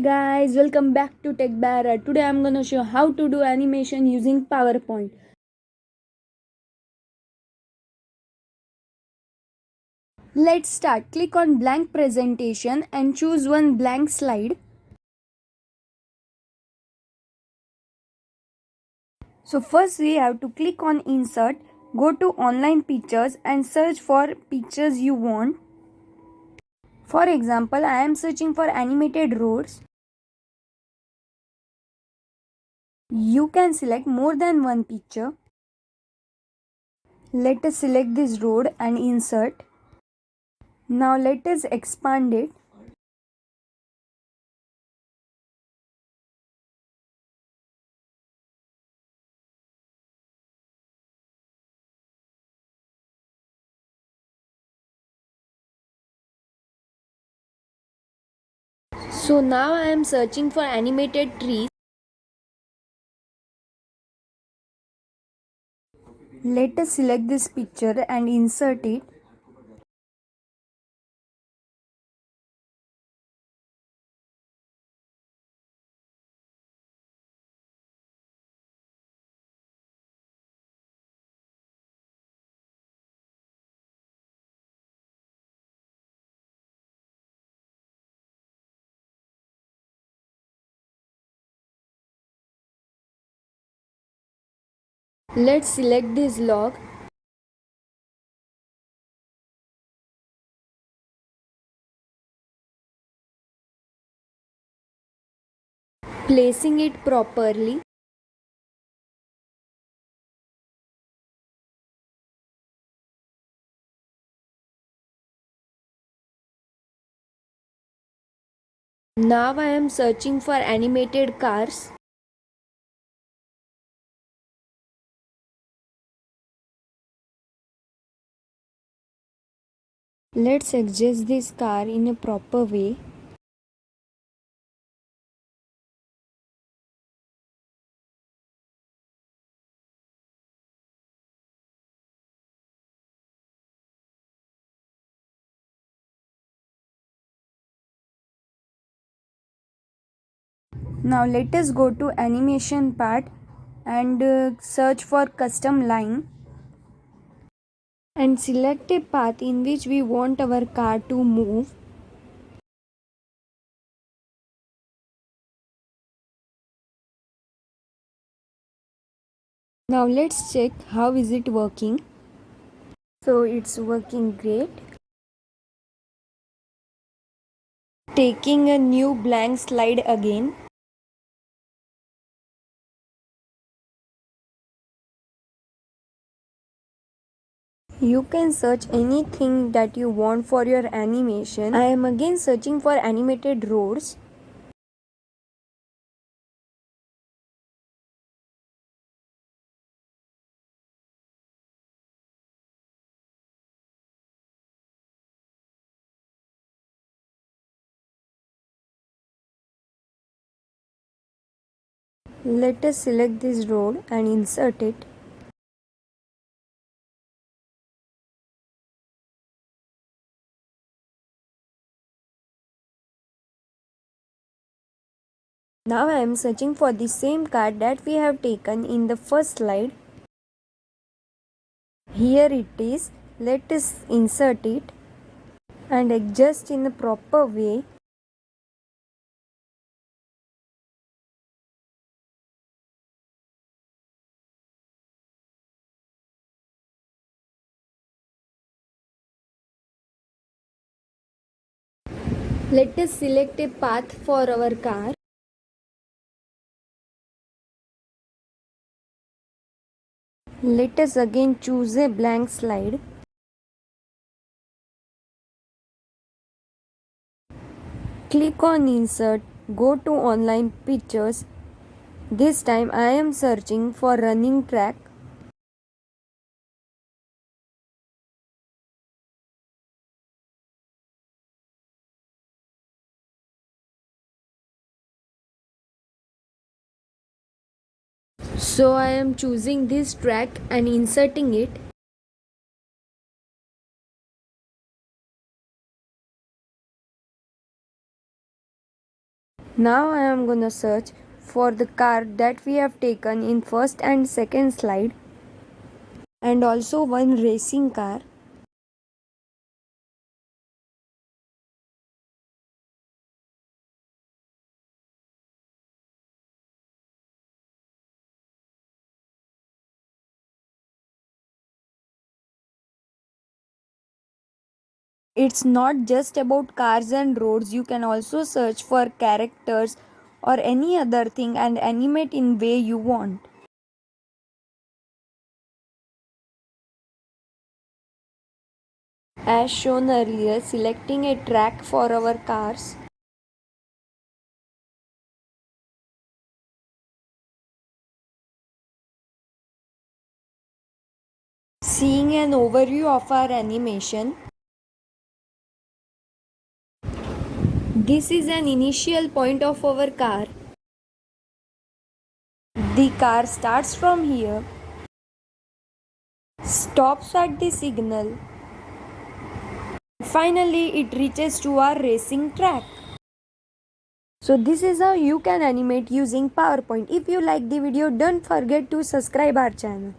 guys, welcome back to Tech Bar. Today I'm gonna show how to do animation using PowerPoint. Let's start. Click on blank presentation and choose one blank slide. So first we have to click on insert, go to online pictures and search for pictures you want. For example, I am searching for animated roads. You can select more than one picture. Let us select this road and insert. Now let us expand it. So now I am searching for animated trees. Let us select this picture and insert it. Let's select this log. Placing it properly. Now I am searching for animated cars. Let's adjust this car in a proper way. Now let us go to animation part and search for custom line and select a path in which we want our car to move. Now let's check how is it working. So it's working great. Taking a new blank slide again. You can search anything that you want for your animation. I am again searching for animated roads. Let us select this road and insert it. Now I am searching for the same card that we have taken in the first slide. Here it is. Let us insert it and adjust in the proper way. Let us select a path for our car. Let us again choose a blank slide. Click on insert, go to online pictures. This time I am searching for running track. So I am choosing this track and inserting it. Now I am gonna search for the car that we have taken in first and second slide, and also one racing car. It's not just about cars and roads. You can also search for characters or any other thing and animate in way you want. As shown earlier, selecting a track for our cars. Seeing an overview of our animation. This is an initial point of our car. The car starts from here, stops at the signal. Finally, it reaches to our racing track. So this is how you can animate using PowerPoint. If you like the video, don't forget to subscribe our channel.